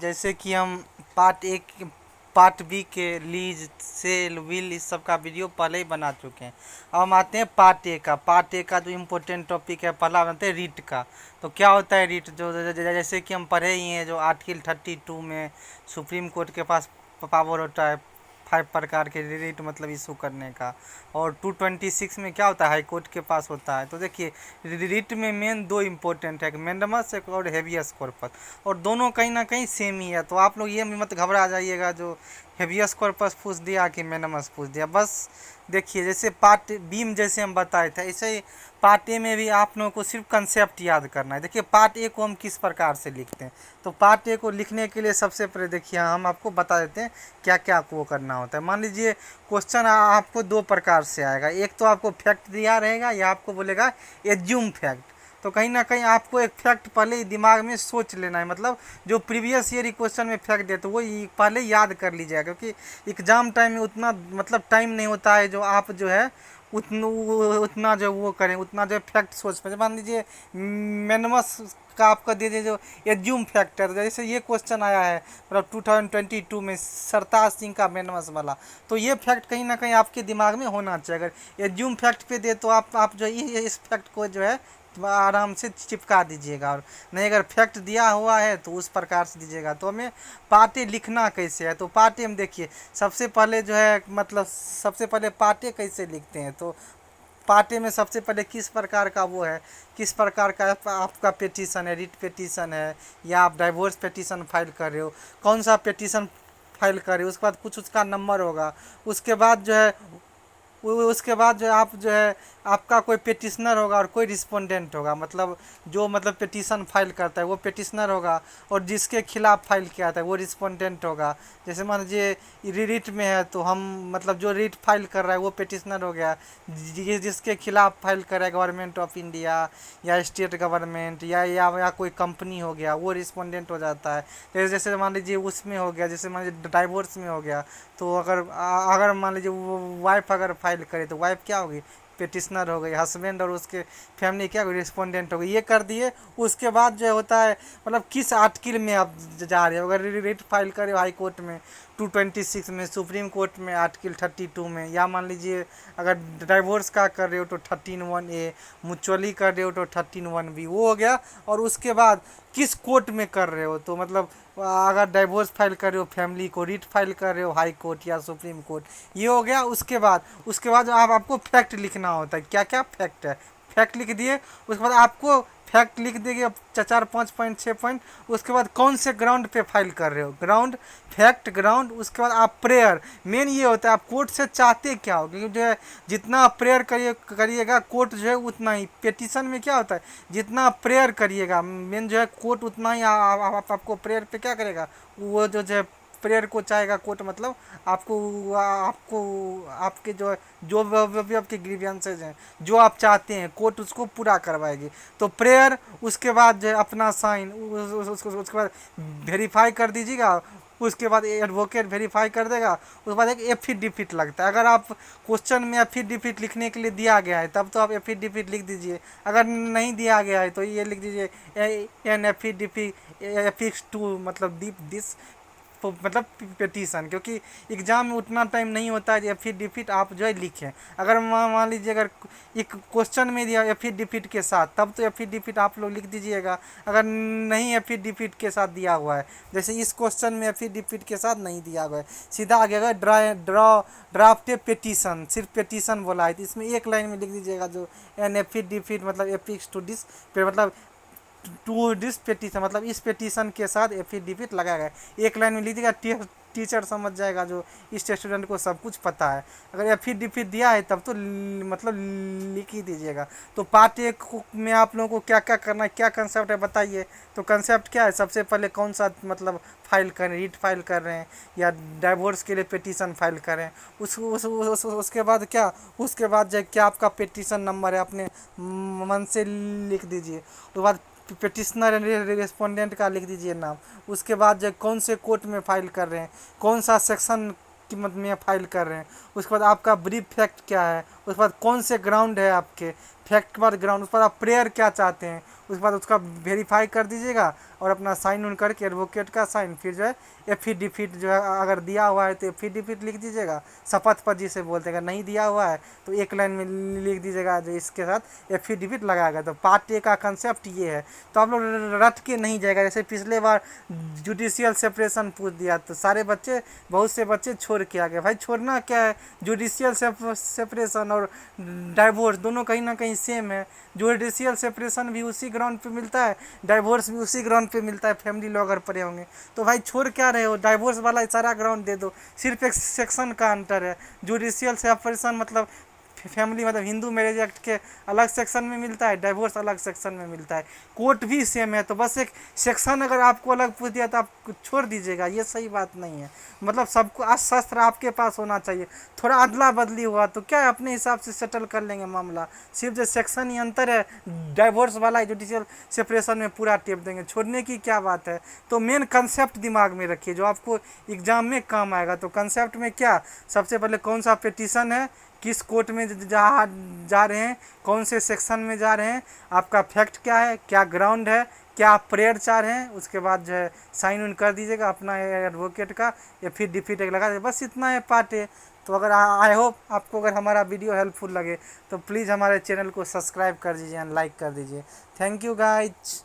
जैसे कि हम पार्ट बी के लीज सेल विल इस सब का वीडियो पहले ही बना चुके हैं। अब हम आते हैं पार्ट ए का जो इम्पोर्टेंट टॉपिक है, पहला बनाते हैं रीट का। तो क्या होता है रीट? जैसे कि हम पढ़े ही हैं, जो आर्टिकल 32 में सुप्रीम कोर्ट के पास पावर होता है 5 प्रकार के रीट मतलब इशू करने का। और 226 में क्या होता है? हाई कोर्ट के पास होता है। तो देखिए रीट में मेन दो इम्पोर्टेंट है, एक मेंडामस एक और हेवियस कॉर्पस, और दोनों कहीं ना कहीं सेम ही है। तो आप लोग ये मत घबरा जाइएगा जो हेवियस कॉर्पस पूछ दिया कि मेंडामस पूछ दिया। बस देखिए जैसे पार्ट बी में जैसे हम बताए थे, ऐसे ही पार्ट ए में भी आप लोगों को सिर्फ कंसेप्ट याद करना है। देखिए पार्ट ए को हम किस प्रकार से लिखते हैं। तो पार्ट ए को लिखने के लिए सबसे पहले देखिए हम आपको बता देते हैं क्या क्या आपको करना होता है। मान लीजिए क्वेश्चन आपको दो प्रकार से आएगा। एक तो आपको फैक्ट दिया रहेगा या आपको बोलेगा एज्यूम फैक्ट। तो कहीं ना कहीं आपको एक फैक्ट पहले ही दिमाग में सोच लेना है, मतलब जो प्रीवियस ईयर क्वेश्चन में फैक्ट दे तो वो पहले याद कर लीजिएगा, क्योंकि एग्जाम टाइम में उतना मतलब टाइम नहीं होता है जो आप जो है उतना जो वो करें, उतना जो फैक्ट सोच पाए। मान लीजिए मेनमस का आपका दे दे जो एज्यूम फैक्टर, जैसे ये क्वेश्चन आया है मतलब 2022 में सरताज सिंह का मेनमस वाला। तो ये फैक्ट कहीं ना कहीं आपके दिमाग में होना चाहिए। अगर एज्यूम फैक्ट पे दे तो आप जो इस फैक्ट को जो है आराम से चिपका दीजिएगा, और नहीं अगर फैक्ट दिया हुआ है तो उस प्रकार से दीजिएगा। तो हमें पार्टे लिखना कैसे है? तो पार्टे में देखिए सबसे पहले जो है मतलब सबसे पहले पार्टे कैसे लिखते हैं। तो पार्टे में सबसे पहले किस प्रकार का वो है, किस प्रकार का आपका पेटिशन है, रिट पेटिशन है या आप डाइवोर्स पेटिशन फाइल कर रहे हो, कौन सा पेटिशन फाइल कर रहे हो, उसके बाद कुछ उसका नंबर होगा। उसके बाद जो है उसके बाद जो आप जो है आपका कोई पेटिशनर होगा और कोई रिस्पोंडेंट होगा, मतलब जो मतलब पेटिशन फाइल करता है वो पेटिशनर होगा, और जिसके खिलाफ फाइल किया था वो रिस्पोंडेंट होगा। जैसे मान लीजिए रीट में है तो हम मतलब जो रीट फाइल कर रहा है वो पेटिशनर हो गया, जिसके खिलाफ फाइल कर रहा है गवर्नमेंट ऑफ इंडिया या स्टेट गवर्नमेंट या कोई कंपनी हो गया, वो रिस्पोंडेंट हो जाता है। जैसे मान लीजिए उसमें हो गया, जैसे मान लीजिए डाइवोर्स में हो गया, तो अगर मान लीजिए वो वाइफ अगर फाइल करे तो वाइफ क्या होगी? पेटिशनर हो गई। हस्बैंड और उसके फैमिली क्या होगी? रिस्पोंडेंट हो गई। ये कर दिए। उसके बाद जो होता है मतलब किस आर्टिकल में आप जा रहे हो। अगर रिट फाइल करे हो हाई कोर्ट में 226 में, सुप्रीम कोर्ट में आर्टिकल 32 में, या मान लीजिए अगर डाइवोर्स का कर रहे हो तो 13(1)(a), म्यूचुअली कर रहे हो तो 13(1)(b), वो हो गया। और उसके बाद किस कोर्ट में कर रहे हो, तो मतलब अगर डाइवोर्स फाइल कर रहे हो फैमिली को, रिट फाइल कर रहे हो हाई कोर्ट या सुप्रीम कोर्ट, ये हो गया। उसके बाद आपको फैक्ट लिखना होता है। क्या क्या फैक्ट है, फैक्ट लिख दिए। उसके बाद आपको फैक्ट लिख देंगे 4 5 पॉइंट 6 पॉइंट। उसके बाद कौन से ग्राउंड पे फाइल कर रहे हो, ग्राउंड, फैक्ट, ग्राउंड। उसके बाद आप प्रेयर, मेन ये होता है आप कोर्ट से चाहते क्या हो, क्योंकि जो है जितना आप प्रेयर करिएगा कोर्ट जो है उतना ही, पेटिशन में क्या होता है जितना आप प्रेयर करिएगा मेन जो है कोर्ट उतना ही आपको प्रेयर पे क्या करेगा, वो जो है प्रेयर को चाहेगा कोर्ट, मतलब आपको आपको आपके जो भी आपके ग्रीवियंसेज हैं जो आप चाहते हैं कोर्ट उसको पूरा करवाएगी। तो प्रेयर, उसके बाद जो है अपना साइन, उसके बाद वेरीफाई कर दीजिएगा। उसके बाद एडवोकेट वेरीफाई कर देगा। उसके बाद एक एफिडेविट लगता है। अगर आप क्वेश्चन में एफिडेविट लिखने के लिए दिया गया है तब तो आप एफिडेविट लिख दीजिए। अगर नहीं दिया गया है तो ये लिख दीजिए एन एफिडेविट एफिक्स टू मतलब दिस मतलब पेटिशन, क्योंकि एग्ज़ाम में उतना टाइम नहीं होता है एफिडेविट आप जो है लिखें। अगर मान लीजिए अगर एक क्वेश्चन में दिया एफिडेविट के साथ तब तो एफिडेविट आप लोग लिख दीजिएगा। अगर नहीं एफिडेविट के साथ दिया हुआ है, जैसे इस क्वेश्चन में एफिडेविट के साथ नहीं दिया हुआ है, सीधा आगे अगर ड्राफ्ट पेटिशन, सिर्फ पेटिशन बोला है तो इसमें एक लाइन में लिख दीजिएगा जो एन एफिडेविट मतलब एफिक्स टू दिस मतलब टू दिस पेटिशन, मतलब इस पेटिशन के साथ एफिडेविट लगाया गया। एक लाइन में लिख दीजिएगा, टीचर समझ जाएगा जो इस स्टूडेंट को सब कुछ पता है। अगर एफिडेविट दिया है तब तो मतलब लिख ही दीजिएगा। तो पार्ट एक में आप लोगों को क्या क्या करना है, क्या कंसेप्ट है बताइए। तो कंसेप्ट क्या है, सबसे पहले कौन सा मतलब फाइल करें, रीट फाइल कर रहे हैं या डाइवोर्स के लिए पेटिशन फाइल करें। उसके बाद क्या, उसके बाद जो क्या आपका पेटिशन नंबर है अपने मन से लिख दीजिए। उसके बाद पेटिशनर रिस्पोंडेंट का लिख दीजिए नाम। उसके बाद जो कौन से कोर्ट में फाइल कर रहे हैं, कौन सा सेक्शन की मत में फाइल कर रहे हैं। उसके बाद आपका ब्रीफ फैक्ट क्या है। उसके बाद कौन से ग्राउंड है आपके, फैक्ट के बाद ग्राउंड। उसके बाद आप प्रेयर क्या चाहते हैं, उसके बाद उसका वेरीफाई कर दीजिएगा और अपना साइन उन करके एडवोकेट का साइन, फिर जो है एफिडेविट जो है अगर दिया हुआ है तो एफिडेविट लिख दीजिएगा, शपथ पत्र जिसे बोलते हैं। अगर नहीं दिया हुआ है तो एक लाइन में लिख दीजिएगा जो इसके साथ एफिडेविट लगाएगा। तो पार्ट ए का कंसेप्ट ये है, तो आप लोग रट के नहीं जाएगा। जैसे पिछले बार जुडिशियल सेपरेशन पूछ दिया तो सारे बच्चे, बहुत से बच्चे छोड़ के आ गए। भाई छोड़ना क्या है, जुडिशियल सेपरेशन और डाइवोर्स दोनों कहीं ना कहीं सेम है। जुडिशियल सेपरेशन भी उसी ग्राउंड पे मिलता है, डाइवोर्स भी उसी ग्राउंड पे मिलता है, फैमिली लॉ अगर पढ़े होंगे तो। भाई छोड़ क्या रहे हो, डाइवोर्स वाला सारा ग्राउंड दे दो, सिर्फ एक सेक्शन का अंतर है। जुडिशियल सेपरेशन मतलब फैमिली मतलब हिंदू मैरिज एक्ट के अलग सेक्शन में मिलता है, डाइवोर्स अलग सेक्शन में मिलता है, कोर्ट भी सेम है। तो बस एक सेक्शन अगर आपको अलग पूछ दिया तो आप छोड़ दीजिएगा, ये सही बात नहीं है। मतलब सबको आज शस्त्र आपके पास होना चाहिए। थोड़ा अदला बदली हुआ तो क्या है, अपने हिसाब से सेटल कर लेंगे मामला। सिर्फ जो सेक्शन ही अंतर है, डाइवोर्स वाला जुडिशियल सेपरेशन में पूरा टेप देंगे, छोड़ने की क्या बात है। तो मेन कंसेप्ट दिमाग में रखिए जो आपको एग्जाम में काम आएगा। तो कंसेप्ट में क्या, सबसे पहले कौन सा पिटीशन है, किस कोर्ट में जा रहे हैं, कौन से सेक्शन में जा रहे हैं, आपका फैक्ट क्या है, क्या ग्राउंड है, क्या आप प्रेयर चाह रहे हैं। उसके बाद जो है साइन उन कर दीजिएगा अपना एडवोकेट का, या फिर डिफिट एक लगा दीजिए। बस इतना है पार्ट है। तो अगर आई होप आपको अगर हमारा वीडियो हेल्पफुल लगे तो प्लीज़ हमारे चैनल को सब्सक्राइब कर दीजिए एंड लाइक कर दीजिए। Thank you guys.